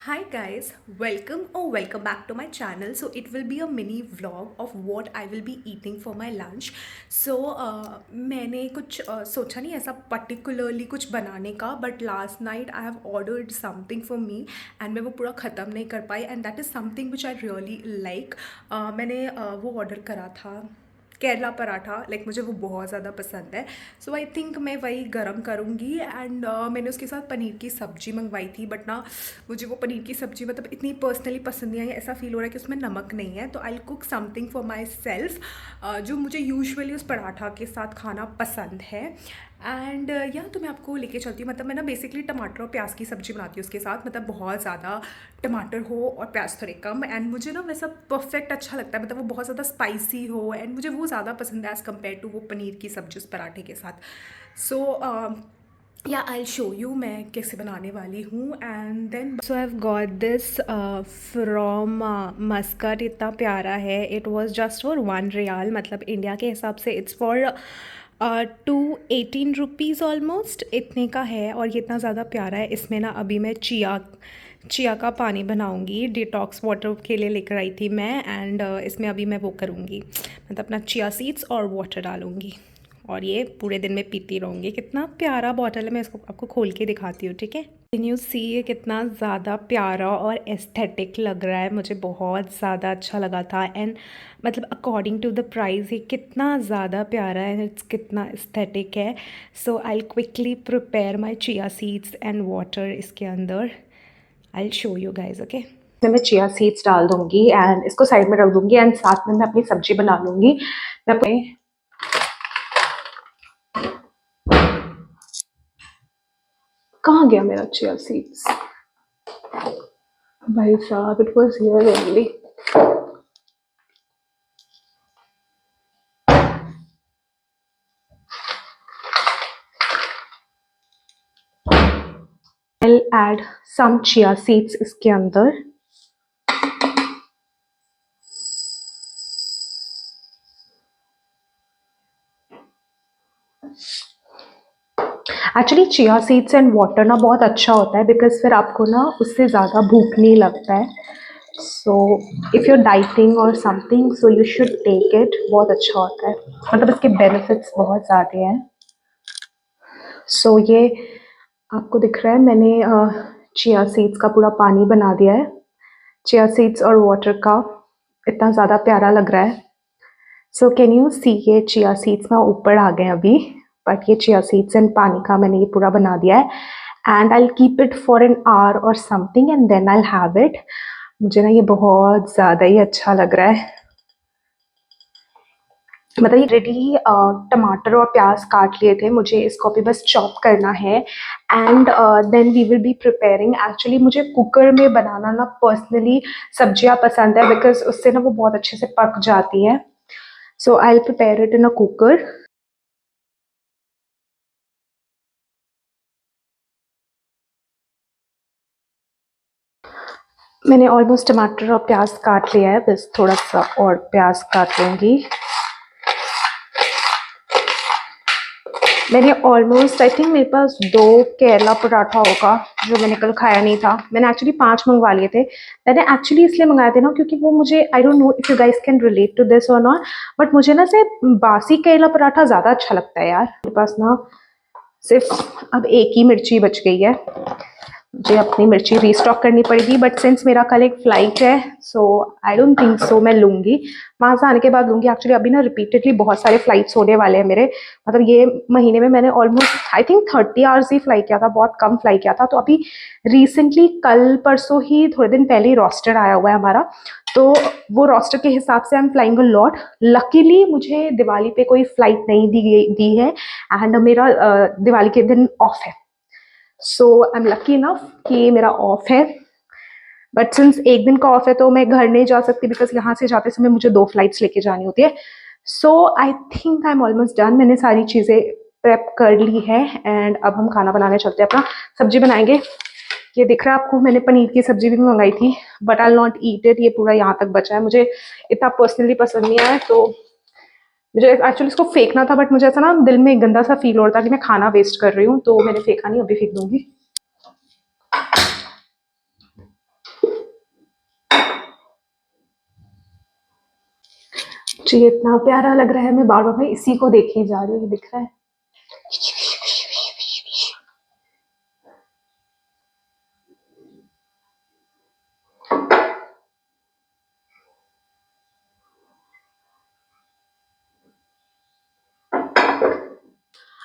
Hi guys, welcome or welcome back to my channel. So it will be a mini vlog of what I will be eating for my lunch. So मैंने कुछ सोचा नहीं ऐसा particularly कुछ बनाने का, but last night I have ordered something for me and मैं वो पूरा ख़त्म नहीं कर पाई and that is something which I really like. मैंने वो order करा था केरला पराठा, लाइक मुझे वो बहुत ज़्यादा पसंद है। सो आई थिंक मैं वही गरम करूँगी एंड मैंने उसके साथ पनीर की सब्ज़ी मंगवाई थी, बट ना मुझे वो पनीर की सब्ज़ी मतलब इतनी पर्सनली पसंद नहीं आई। ऐसा फील हो रहा है कि उसमें नमक नहीं है, तो I cook something for my self जो मुझे यूजुअली उस पराठा के साथ खाना पसंद है। एंड या तो मैं आपको लेके चलती हूँ, मतलब मैं ना बेसिकली टमाटर और प्याज की सब्ज़ी बनाती हूँ उसके साथ, मतलब बहुत ज़्यादा टमाटर हो और प्याज थोड़े कम, एंड मुझे ना वैसा परफेक्ट अच्छा लगता है, मतलब वो बहुत ज़्यादा स्पाइसी हो एंड मुझे वो ज़्यादा पसंद है एज़ कम्पेयर टू वो पनीर की सब्ज़ी उस पराठे के साथ। सो या आई शो यू मैं कैसे बनाने वाली हूँ and then so I have got this from Muscat. इतना प्यारा है, it was just for 1 riyal, मतलब इंडिया के हिसाब से इट्स फॉर 218 रुपीज़ ऑलमोस्ट इतने का है। और ये इतना ज़्यादा प्यारा है। इसमें ना अभी मैं चिया का पानी बनाऊंगी, डिटॉक्स वाटर के लिए लेकर आई थी मैं, एंड इसमें अभी मैं वो करूँगी, मतलब अपना चिया सीड्स और वाटर डालूँगी और ये पूरे दिन में पीती रहूँगी। कितना प्यारा बॉटल है, मैं इसको आपको खोल के दिखाती हूँ, ठीक है। कैन यू सी ये कितना ज़्यादा प्यारा और एस्थेटिक लग रहा है, मुझे बहुत ज़्यादा अच्छा लगा था। एंड मतलब अकॉर्डिंग टू द प्राइस ये कितना ज़्यादा प्यारा है, इट्स कितना एस्थेटिक है। So I quickly prepare my chia seeds and water इसके अंदर। I show you guys, okay. मैं चिया सीड्स डाल दूंगी एंड इसको साइड में रख दूंगी एंड साथ में मैं अपनी सब्जी बना लूँगी। मैं अपने कहाँ गया मेरा चिया सीड्स, भाई साहब, it was here only. I'll add some chia seeds इसके अंदर। Actually chia seeds and water ना बहुत अच्छा होता है, बिकॉज फिर आपको ना उससे ज़्यादा भूख नहीं लगता है। सो इफ़ you're डाइटिंग और something, so you should take it, बहुत अच्छा होता है, मतलब इसके बेनिफिट्स बहुत ज़्यादा हैं। सो ये आपको दिख रहा है, मैंने चिया सीड्स का पूरा पानी बना दिया है। चिया सीड्स और वाटर का इतना ज़्यादा प्यारा लग रहा है। सो कैन यू सी ये चिया सीड्स ना ऊपर आ गए अभी, बट ये चिया सीड्स एंड पानी का मैंने ये पूरा बना दिया है। And I keep it for an hour or something and then I have it. मुझे ना ये बहुत ज़्यादा ही अच्छा लग रहा है, मतलब ये रेडी टमाटर और प्याज काट लिए थे, मुझे इसको भी बस चॉप करना है। And then we will be preparing. Actually मुझे कुकर में बनाना ना पर्सनली सब्जियां पसंद है, बिकॉज उससे ना वो बहुत अच्छे से पक जाती है। So I will prepare it in a cooker. मैंने ऑलमोस्ट टमाटर और प्याज काट लिया है, बस थोड़ा सा और प्याज काट लूँगी। मैंने ऑलमोस्ट आई थिंक मेरे पास 2 केरला पराठा होगा जो मैंने कल खाया नहीं था। मैंने एक्चुअली 5 मंगवा लिए थे। मैंने एक्चुअली इसलिए मंगाए थे ना, क्योंकि वो मुझे, I don't know if you guys can relate to this और नॉट, बट मुझे ना से बासी केरला पराठा ज़्यादा अच्छा लगता है यार। मेरे पास ना सिर्फ अब एक ही मिर्ची बच गई है, मुझे अपनी मिर्ची रीस्टॉक करनी पड़ेगी, बट सिंस मेरा कल एक फ़्लाइट है, so I don't think so मैं लूँगी, वहाँ से आने के बाद लूँगी। एक्चुअली अभी ना रिपीटेडली बहुत सारे फ्लाइट्स होने वाले हैं मेरे, मतलब ये महीने में मैंने almost I think 30 hours he fly किया था, बहुत कम फ्लाई किया था। तो अभी रिसेंटली कल परसों ही थोड़े दिन पहले ही रोस्टर आया हुआ है हमारा, तो वो रोस्टर के हिसाब से I am flying a lot. Luckily मुझे दिवाली पे कोई फ्लाइट नहीं दी है एंड मेरा दिवाली के दिन ऑफ है। So I am lucky enough कि मेरा ऑफ है, बट सिंस एक दिन का ऑफ है तो मैं घर नहीं जा सकती, बिकॉज यहाँ से जाते समय मुझे 2 फ्लाइट्स लेके जानी होती है। So I think I am almost done, मैंने सारी चीज़ें प्रेप कर ली है एंड अब हम खाना बनाने चलते हैं, अपना सब्जी बनाएंगे। ये दिख रहा है आपको, मैंने पनीर की सब्जी भी मंगाई थी, but I not eat it, ये पूरा यहाँ तक बचा है, मुझे इतना पर्सनली पसंद नहीं आया, तो मुझे एक्चुअली इसको फेंकना था, बट मुझे ऐसा ना दिल में गंदा सा फील हो रहा था कि मैं खाना वेस्ट कर रही हूँ, तो मैंने फेंका नहीं, अभी फेंक दूंगी। जी इतना प्यारा लग रहा है, मैं बार बार मैं इसी को देखी जा रही हूँ, ये दिख रहा है।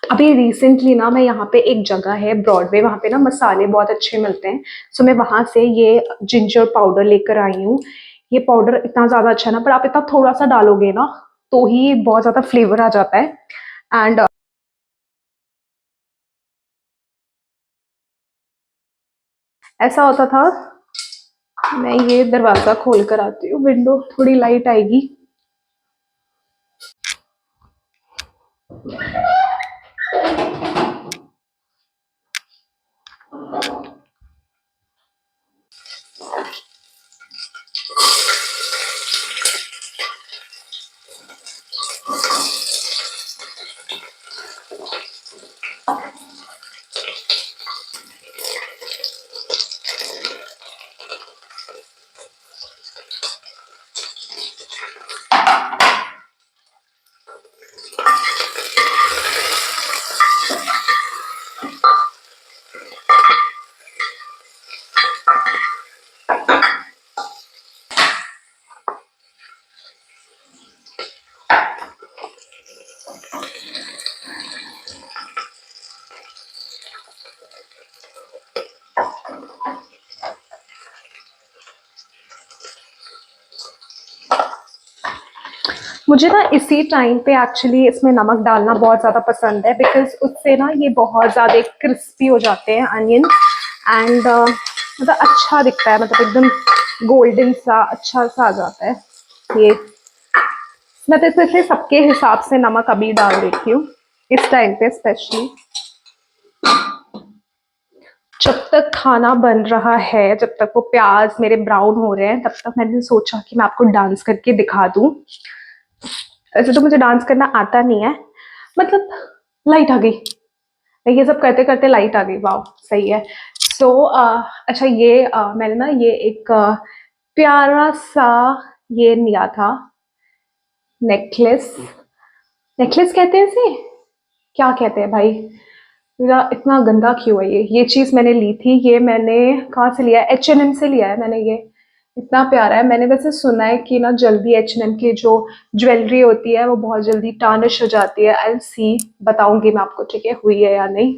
अभी रिसेंटली ना मैं यहाँ पे एक जगह है ब्रॉडवे, वहाँ पे ना मसाले बहुत अच्छे मिलते हैं। सो मैं वहाँ से ये जिंजर पाउडर लेकर आई हूँ। ये पाउडर इतना ज़्यादा अच्छा है ना, पर आप इतना थोड़ा सा डालोगे ना तो ही बहुत ज़्यादा फ्लेवर आ जाता है। एंड ऐसा होता था, मैं ये दरवाज़ा खोल कर आती हूँ, विंडो थोड़ी लाइट आएगी। मुझे ना इसी टाइम पे एक्चुअली इसमें नमक डालना बहुत ज़्यादा पसंद है, बिकॉज उससे ना ये बहुत ज़्यादा क्रिस्पी हो जाते हैं अनियन। एंड मतलब अच्छा दिखता है, मतलब एकदम गोल्डन सा अच्छा सा आ जाता है ये। मैं तो इसमें सबके हिसाब से नमक अभी डाल देती हूँ इस टाइम पे स्पेशली। जब तक खाना बन रहा है, जब तक वो प्याज मेरे ब्राउन हो रहे हैं, तब तक मैंने सोचा कि मैं आपको डांस करके दिखा दूं। वैसे तो मुझे डांस करना आता नहीं है, मतलब लाइट आ गई, ये सब करते करते लाइट आ गई, वाह सही है। सो अच्छा ये मैंने ना ये एक प्यारा सा ये लिया था, नेकलेस। नेकलेस कहते हैं इसे, क्या कहते हैं भाई, मेरा इतना गंदा क्यों है ये चीज मैंने ली थी, ये मैंने कहाँ से लिया है, H&M से लिया है मैंने ये। इतना प्यारा है। मैंने वैसे सुना है कि ना जल्दी H&M की जो ज्वेलरी होती है वो बहुत जल्दी टार्निश हो जाती है। आई सी, बताऊंगी मैं आपको, ठीक है, हुई है या नहीं।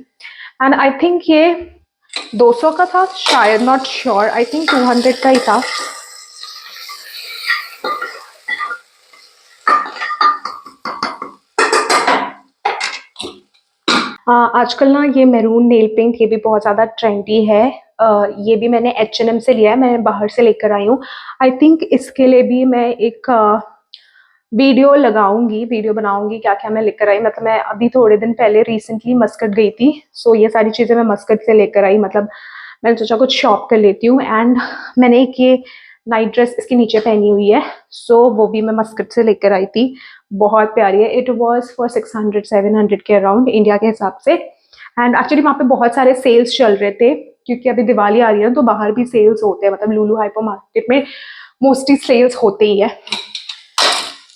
एंड आई थिंक ये 200 का था शायद, नॉट श्योर, आई थिंक 200 का ही था। आजकल ना ये मैरून नेल पेंट ये भी बहुत ज़्यादा ट्रेंडी है। ये भी मैंने H&M से लिया है, मैं बाहर से लेकर आई हूँ। आई थिंक इसके लिए भी मैं एक वीडियो लगाऊंगी, वीडियो बनाऊंगी क्या क्या मैं लेकर आई। मतलब मैं अभी थोड़े दिन पहले रिसेंटली मस्कट गई थी, सो ये सारी चीज़ें मैं मस्कट से लेकर आई। मतलब मैंने सोचा कुछ शॉप कर लेती हूँ। एंड मैंने एक ये नाइट ड्रेस इसके नीचे पहनी हुई है, सो वो भी मैं मस्कट से लेकर आई थी। बहुत प्यारी है। इट वॉज फॉर 600-700 के अराउंड इंडिया के हिसाब से। एंड एक्चुअली वहाँ पे बहुत सारे सेल्स चल रहे थे, क्योंकि अभी दिवाली आ रही है ना, तो बाहर भी सेल्स होते हैं, मतलब लुलु हाइपर मार्केट में मोस्टली सेल्स होते ही है।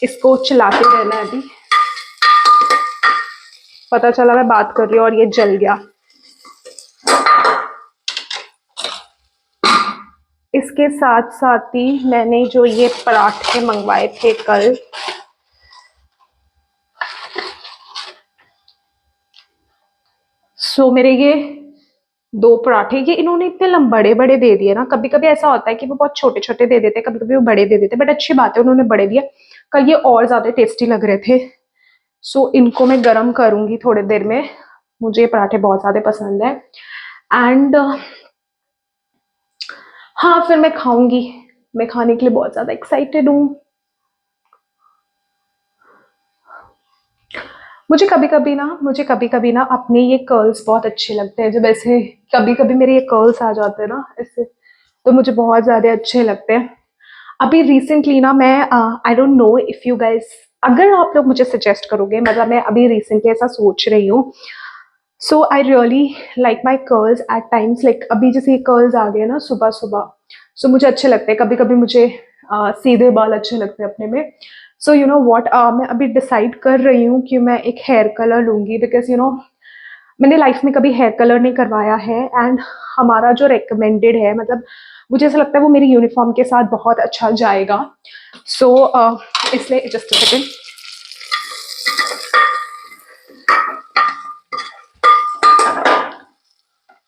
इसको चलाते रहना है अभी। पता चला मैं बात कर रही हूँ और ये जल गया। इसके साथ साथ ही मैंने जो ये पराठे मंगवाए थे कल, सो मेरे ये 2 पराठे, ये इन्होंने इतने बड़े बड़े दे दिए ना। कभी कभी ऐसा होता है कि वो बहुत छोटे छोटे दे देते, कभी कभी वो बड़े दे देते, बट अच्छी बात है उन्होंने बड़े दिए। कल ये और ज्यादा टेस्टी लग रहे थे। सो इनको मैं गरम करूंगी थोड़ी देर में। मुझे ये पराठे बहुत ज्यादा पसंद है। एंड हाँ, फिर मैं खाऊंगी। मैं खाने के लिए बहुत ज्यादा एक्साइटेड हूँ। मुझे कभी कभी ना अपने ये कर्ल्स बहुत अच्छे लगते हैं, जब ऐसे कभी कभी मेरे ये कर्ल्स आ जाते हैं ना ऐसे, तो मुझे बहुत ज्यादा अच्छे लगते हैं। अभी रिसेंटली ना मैं आई don't know if you guys, अगर आप लोग मुझे सजेस्ट करोगे, मतलब मैं अभी रिसेंटली ऐसा सोच रही हूँ। So I really like my curls at times, like अभी जैसे कर्ल्स आ गए ना सुबह सुबह, सो मुझे अच्छे लगते हैं। कभी कभी मुझे सीधे बाल अच्छे लगते हैं अपने में। सो यू नो वॉट, मैं अभी डिसाइड कर रही हूँ कि मैं एक हेयर कलर लूँगी, बिकॉज यू नो मैंने लाइफ में कभी हेयर कलर नहीं करवाया है, एंड हमारा जो रिकमेंडेड है, मतलब मुझे ऐसा लगता है वो मेरी यूनिफॉर्म के साथ बहुत अच्छा जाएगा। सो इसलिए जस्ट सेकेंड।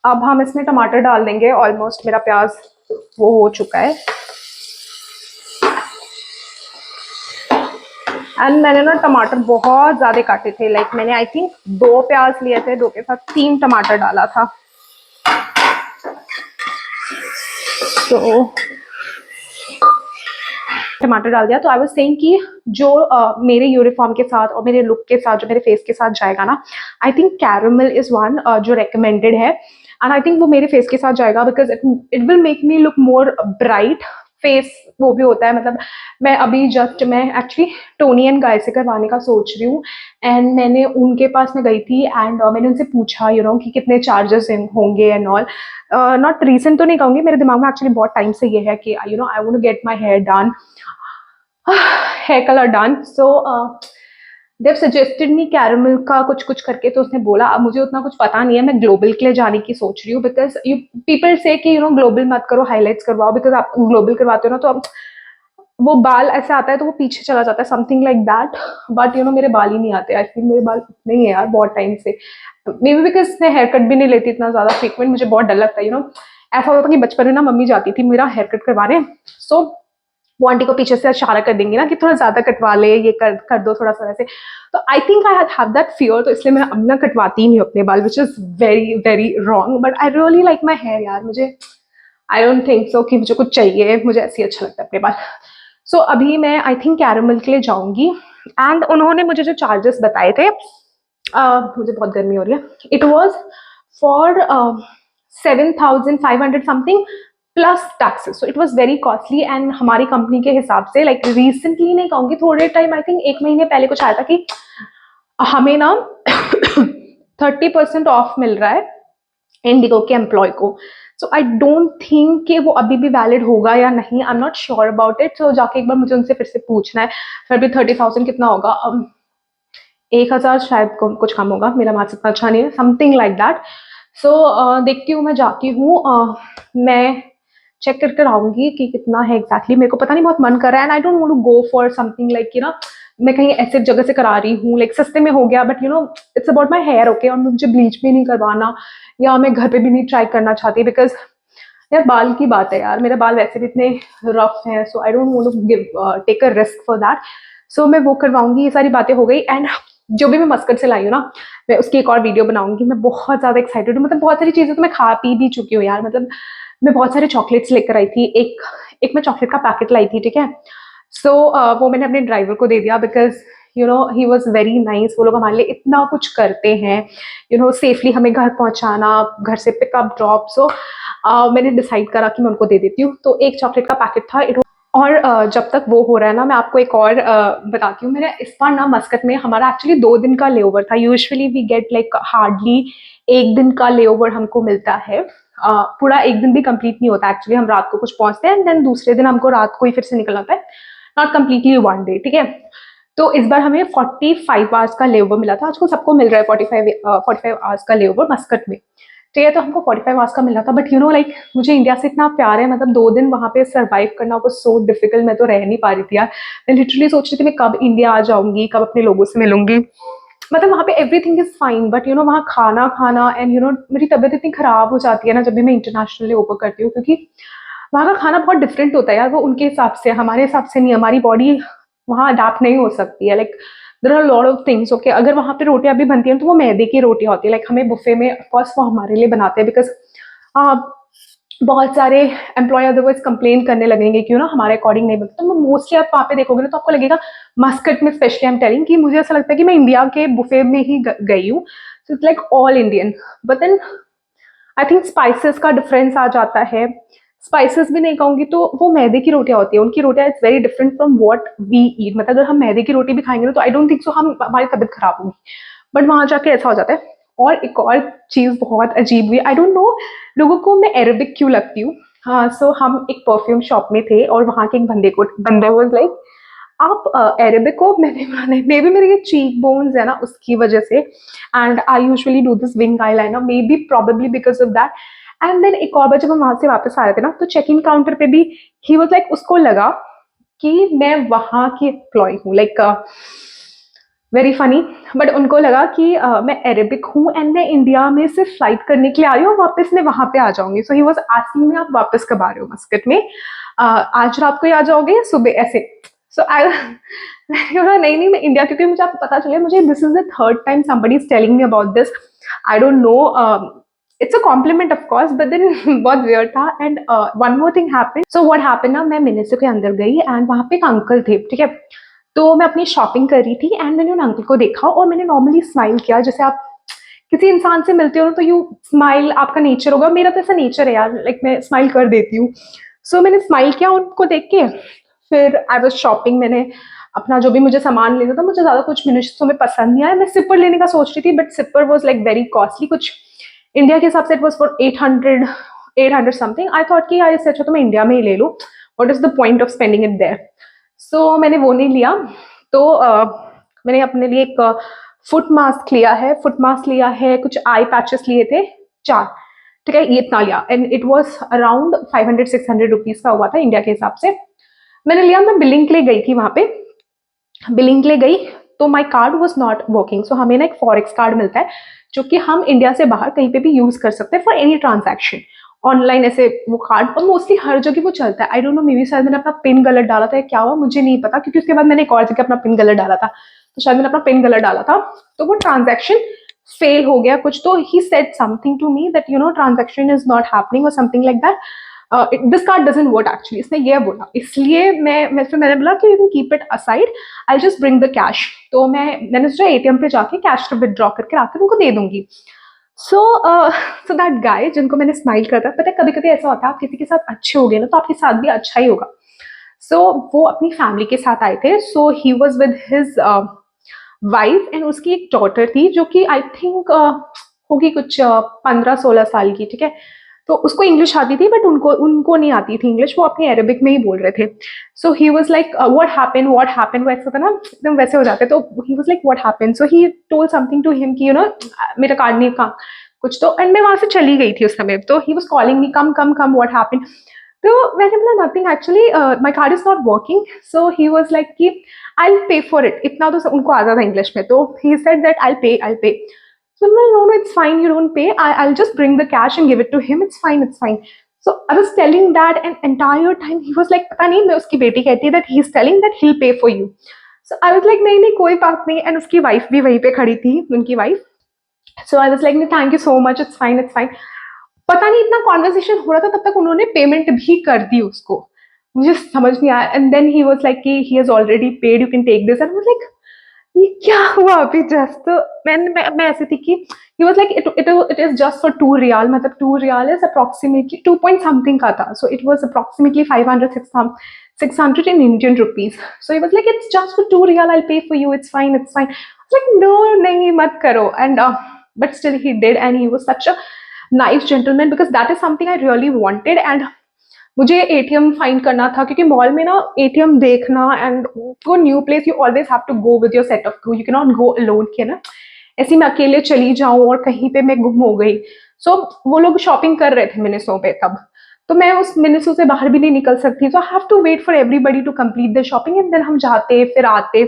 अब हम इसमें टमाटर डाल देंगे। ऑलमोस्ट मेरा प्याज वो हो चुका है, एंड मैंने ना टमाटर बहुत ज़्यादा काटे थे। लाइक मैंने आई थिंक 2 प्याज लिए थे, 2 के साथ 3 टमाटर डाला था। तो टमाटर डाल दिया। तो आई वाज सेइंग कि जो मेरे यूनिफॉर्म के साथ और मेरे लुक के साथ, जो मेरे फेस के साथ जाएगा ना, I think caramel is one जो रिकमेंडेड है, एंड आई थिंक वो मेरे फेस के साथ जाएगा, because it will make me look more bright face. वो भी होता है, मतलब मैं अभी जस्ट मैं एक्चुअली टोनी एंड गाय से करवाने का सोच रही हूँ, एंड मैंने उनके पास में गई थी, एंड मैंने उनसे पूछा यू नो कि कितने चार्जेस होंगे एंड ऑल। नॉट रीसेंट तो नहीं कहूँगी, मेरे दिमाग में एक्चुअली बहुत टाइम से ये है कि you know I want to get my hair done, hair colour done. So Dev suggested me caramel का कुछ कुछ करके, तो उसने बोला। अब मुझे उतना कुछ पता नहीं है, मैं ग्लोबल के लिए जाने की सोच रही हूँ, बिकॉज यू पीपल से कि यू नो ग्लोबल मत करो, हाईलाइट्स करवाओ, बिकॉज आप ग्लोबल करवाते हो ना तो अब वो बाल ऐसे आता है तो वो पीछे चला जाता है, something like that. But you no मेरे बाल ही नहीं आते, आई फील मेरे बाल उतने ही है यार बहुत टाइम से। मे बी बिकॉज मैं हेयर कट भी नहीं लेती इतना ज्यादा फ्रीक्वेंट, मुझे बहुत डर लगता है, यू नो ऐसा होता था कि बचपन में ना मम्मी जाती थी मेरा हेयर कट करवाने, सो वो आंटी को पीछे से इशारा कर देंगी ना कि थोड़ा ज्यादा कटवा ले, ये कर दो थोड़ा सा वैसे। तो आई think I have that fear, तो इसलिए मैं अब ना कटवाती ही नहीं अपने बाल, which is very very wrong, but I really like my hair यार। मुझे आई डोंट थिंक सो कि मुझे कुछ चाहिए, मुझे ऐसे ही अच्छा लगता है अपने बाल। सो अभी मैं आई थिंक कैरमल के लिए जाऊंगी, एंड उन्होंने मुझे जो चार्जेस बताए थे, मुझे बहुत गर्मी हो रही है, it was for 7,500 something plus taxes, so it was very costly. And हमारी कंपनी के हिसाब से, लाइक रिसेंटली नहीं कहूंगी, थोड़े टाइम आई थिंक 1 महीने पहले कुछ आया था कि हमें ना 30% ऑफ मिल रहा है इंडिगो के एम्प्लॉय को। सो आई डोंट थिंक कि वो अभी भी वैलिड होगा या नहीं, I am not sure about it. So जाके एक बार मुझे उनसे फिर से पूछना है। फिर भी 30,000 कितना होगा, 1,000 शायद कुछ कम होगा, मेरा मैथ्स इतना अच्छा नहीं है, समथिंग लाइक दैट। सो देखती हूँ, मैं जाती हूँ, मैं चेक करके आऊंगी कि कितना है एग्जैक्टली। मेरे को पता नहीं, बहुत मन कर रहा है, and I don't want to go for something like you know मैं कहीं ऐसे जगह से करा रही हूँ, लाइक सस्ते में हो गया, but you know it's about my hair, okay. और मुझे ब्लीच भी नहीं करवाना, या मैं घर पे भी नहीं ट्राई करना चाहती, बिकॉज यार बाल की बात है यार, मेरे बाल वैसे भी इतने रफ हैं, so I don't want to give take a risk for that. So मैं वो करवाऊंगी। ये सारी बातें हो गई, एंड जो भी मैं मस्कट से लाई हूँ ना, मैं उसकी एक और वीडियो बनाऊंगी। मैं बहुत ज्यादा एक्साइटेड हूँ, मतलब बहुत सारी चीजें तो मैं खा पी भी चुकी हूँ यार। मतलब मैं बहुत सारे चॉकलेट्स लेकर आई थी, एक एक मैं चॉकलेट का पैकेट लाई थी, ठीक है। सो वो मैंने अपने ड्राइवर को दे दिया, because you know he was very nice. वो लोग हमारे लिए इतना कुछ करते हैं, यू नो सेफली हमें घर पहुंचाना, घर से पिकअप ड्रॉप। सो मैंने डिसाइड करा कि मैं उनको दे देती हूँ। तो एक चॉकलेट का पैकेट था। और जब तक वो हो रहा है ना, मैं आपको एक और बताती हूँ। मेरा इस बार ना मस्कट में हमारा एक्चुअली 2 दिन का लेओवर था। Usually we get like hardly 1 दिन का लेओवर हमको मिलता है। पूरा 1 दिन भी कंप्लीट नहीं होता एक्चुअली, हम रात को कुछ पहुंचते हैं, देन दूसरे दिन हमको रात को ही फिर से निकलना होता है, नॉट कम्प्लीटली 1 डे, ठीक है। तो इस बार हमें 45 आवर्स का लेओवर मिला था। आजकल सबको मिल रहा है 45 आवर्स का लेओवर मस्कट में, ठीक है। तो हमको 45 आवर्स का मिला था, बट यू नो लाइक मुझे इंडिया से इतना प्यार है, मतलब 2 दिन वहां पे सर्वाइव करना वो सो डिफिकल्ट, मैं तो रह नहीं पा रही थी यार। मैं लिटरली सोच रही थी मैं कब इंडिया आ जाऊंगी, कब अपने लोगों से मिलूंगी। मतलब वहाँ पे everything is fine, but you no वहाँ खाना खाना एंड यू नो मेरी तबीयत इतनी खराब हो जाती है ना जब भी मैं इंटरनेशनली ओवर करती हूँ, क्योंकि वहाँ का खाना बहुत डिफरेंट होता है यार। वो उनके हिसाब से, हमारे हिसाब से नहीं, हमारी बॉडी वहाँ अडाप्ट नहीं हो सकती है। Like there are lot of things, okay. अगर वहाँ पे रोटियां भी बनती हैं तो वो मैदे की रोटियां होती है। लाइक हमें बुफे में ऑफकोर्स वो हमारे लिए बनाते हैं, बिकॉज बहुत सारे एम्प्लॉय अदरवाइज कंप्लेन करने लगेंगे कि ना हमारे अकॉर्डिंग नहीं बनता। तो मोस्टली आप वहाँ पे देखोगे ना तो आपको लगेगा, मस्कट में स्पेशली आई एम टेलिंग, कि मुझे ऐसा लगता है कि मैं इंडिया के बुफे में ही गई हूँ। So it's like all Indian, but then I think spices का डिफरेंस आ जाता है। स्पाइसेस भी नहीं कहूंगी, तो वो मैदे की रोटियां होती है, उनकी रोटियां it's very different from what we eat. मतलब अगर हम मैदे की रोटी भी खाएंगे ना तो आई डोंट थिंक सो हम हमारी तबीयत खराब होगी, बट वहां जाके ऐसा हो जाता है। और एक और चीज बहुत अजीब हुई, आई डोंट नो लोगों को मैं अरेबिक क्यों लगती हूँ। हाँ, सो हम एक परफ्यूम शॉप में थे, और वहां के एक बंदे वाज लाइक आप अरेबिक हो, मैंने मे बी मेरे ये चीक बोन्स है ना उसकी वजह से, and I usually do this wing eyeliner, maybe probably because of that. And then एक और बार जब हम वहां से वापस आ रहे थे ना, तो चेक इन काउंटर पे भी ही वॉज लाइक, उसको लगा कि मैं वहां की एम्प्लॉय हूँ, लाइक वेरी फनी। बट उनको लगा कि मैं अरेबिक हूँ एंड मैं इंडिया में सिर्फ फ्लाइट करने के लिए आई हूँ और वापस मैं वहां पे आ जाऊंगी। सो ही वॉज आस्किंग मी, आप वापस कब आ रहे हो मस्कट में, आज रात को ही आ जाओगे सुबह ऐसे। सो आई मैंने बोला नहीं नहीं मैं इंडिया, क्योंकि मुझे आपको पता चले, मुझे this is the third time somebody is telling me about this, I don't know, it's a compliment of course, but then बहुत वियर्ड था। And one more thing happened. So what happened ना, मैं मिनिसो के अंदर गई and वहां पे एक अंकल थे, ठीक है। तो मैं अपनी शॉपिंग कर रही थी एंड मैंने उन अंकल को देखा और मैंने नॉर्मली स्माइल किया, जैसे आप किसी इंसान से मिलते हो तो यू स्माइल, आपका नेचर होगा, मेरा तो ऐसा नेचर है यार, लाइक मैं स्माइल कर देती हूँ। सो मैंने स्माइल किया उनको देख के। फिर आई वॉज शॉपिंग, मैंने अपना जो भी मुझे सामान लेना था, मुझे ज्यादा कुछ मिनट्स में पसंद नहीं आया, मैं सिपर लेने का सोच रही थी, but sipper was like very costly, कुछ इंडिया के हिसाब से it was for 800 something. I thought कि यार इससे अच्छा तो मैं इंडिया में ही ले लूँ, what is the point of spending it there. So मैंने वो नहीं लिया। तो मैंने अपने लिए एक फुट मास्क लिया है, कुछ आई पैचेस लिए थे, 4, ठीक है, ये इतना लिया and it was around 500-600 rupees का हुआ था इंडिया के हिसाब से। मैंने लिया, मैं बिलिंग के लिए गई थी, वहां पे बिलिंग के लिए गई तो my card was not working. So हमें ना एक फॉरेक्स कार्ड मिलता है जो कि हम इंडिया से बाहर कहीं पे भी यूज कर सकते हैं फॉर एनी ट्रांजैक्शन ऑनलाइन, ऐसे वो कार्ड, और मोस्टली हर जगह वो चलता है। आई डोंट नो, मे बी शायद मैंने अपना पिन गलत डाला था या क्या हुआ मुझे नहीं पता, क्योंकि उसके बाद मैंने एक और जगह अपना पिन गलत डाला था, तो शायद मैंने अपना पिन गलत डाला था, तो वो ट्रांजैक्शन फेल हो गया कुछ। तो he said something to me that transaction is not happening और something like that, this card doesn't work actually, इसने ये बोला। इसलिए मैंने बोला कि you can keep it aside, I just bring the cash. तो मैंने सोचा एटीएम पे जाके कैश विदड्रॉ करके आकर उनको दे दूंगी। सो सो दैट गाय जिनको मैंने स्माइल करता, पता है कभी कभी ऐसा होता है आप किसी के साथ अच्छे हो गए ना तो आपके साथ भी अच्छा ही होगा। सो वो अपनी फैमिली के साथ आए थे, so he was with his wife and उसकी एक डॉटर थी जो कि आई थिंक होगी कुछ 15-16 साल की, ठीक है। तो उसको इंग्लिश आती थी बट उनको उनको नहीं आती थी इंग्लिश, वो अपनी अरेबिक में ही बोल रहे थे। So he was like what happen, वैसे होता ना एकदम वैसे हो जाते, तो he was like what happen. So he told something to him कि मेरा कार्ड नहीं का कुछ, तो एंड मैं वहां से चली गई थी उस समय। तो he was calling me, come come come, what happen. तो मैंने बोला nothing actually, my card is not working. So he was like कि आई पे फॉर इट, इतना तो उनको आता था इंग्लिश में, तो ही सेड दैट आई पे। So no, it's fine. You don't pay. I'll just bring the cash and give it to him. It's fine. It's fine. So I was telling that, and entire time he was like, पता नहीं, मैं उसकी बेटी कहती है that he's telling that he'll pay for you. So I was like, नहीं नहीं कोई बात नहीं. And उसकी wife भी वहीं पे खड़ी थी, उनकी wife. So I was like, thank you so much. It's fine. It's fine. पता नहीं इतना कॉन्वर्सेशन हो रहा था तब तक उन्होंने पेमेंट भी कर दी उसको, मुझे समझ नहीं आया। And then he was like कि he has already paid, you can take this. And I was like ये क्या हुआ अभी जस्ट। तो मैं ऐसी थी कि he was like it is just for 2 riyal, मतलब 2 riyal is approximately 2 point something का था, so it was approximately 500-600 in Indian rupees. So he was like it's just for 2 riyal, I pay for you, it's fine it's fine. Like no नहीं मत करो। And but still he did and he was such a nice gentleman because that is something I really wanted. And मुझे ATM find करना था क्योंकि mall में ना ATM देखना, एंड वो new place you always have to go with your set of crew, you can not go alone के ना, ऐसे मैं अकेले चली जाऊं और कहीं पे मैं गुम हो गई। सो वो लोग शॉपिंग कर रहे थे मिनिसो पे तब, तो मैं उस मिनिसो से बाहर भी नहीं निकल सकती, so I have to wait for everybody to complete the shopping and then हम जाते फिर आते।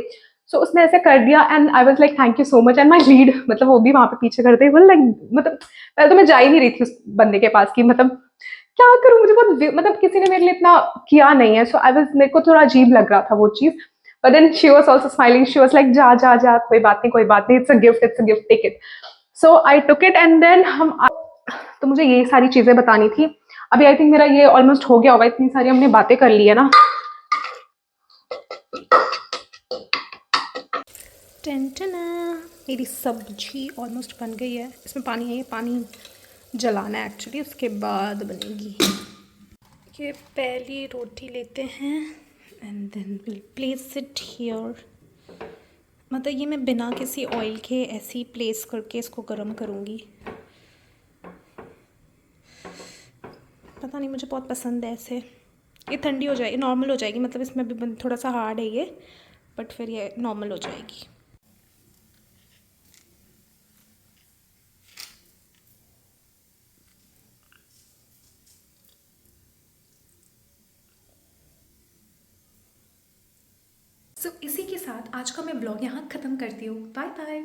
सो उसने ऐसे कर दिया and I was like thank you so much. And my lead, मतलब वो भी वहां पे पीछे करते, वो लाइक मतलब पहले तो मैं जा ही नहीं रही थी उस बंदे के पास की, मतलब क्या करूं, मुझे बहुत मतलब किसी ने मेरे लिए इतना किया नहीं है। सो आई वाज, मेरे को थोड़ा अजीब लग रहा था वो चीज। But then she was also smiling, she was like जा जा जा, कोई बात नहीं कोई बात नहीं, it's a gift, it's a gift, take it. So I took it and then तो मुझे ये सारी चीजें बतानी थी। अभी आई थिंक मेरा ये ऑलमोस्ट हो गया होगा, इतनी सारी हमने बातें कर ली है ना। टेंटना, मेरी सब्जी ऑलमोस्ट बन गई है, इसमें पानी है, ये पानी जलाना है एक्चुअली, उसके बाद बनेगी। ये पहली रोटी लेते हैं and then will place it here. मतलब ये मैं बिना किसी ऑयल के ऐसे ही प्लेस करके इसको गर्म करूँगी। पता नहीं मुझे बहुत पसंद है ऐसे, ये ठंडी हो जाएगी, नॉर्मल हो जाएगी, मतलब इसमें भी थोड़ा सा हार्ड है ये, बट फिर ये नॉर्मल हो जाएगी। इसी के साथ आज का मैं ब्लॉग यहाँ ख़त्म करती हूँ। Bye bye.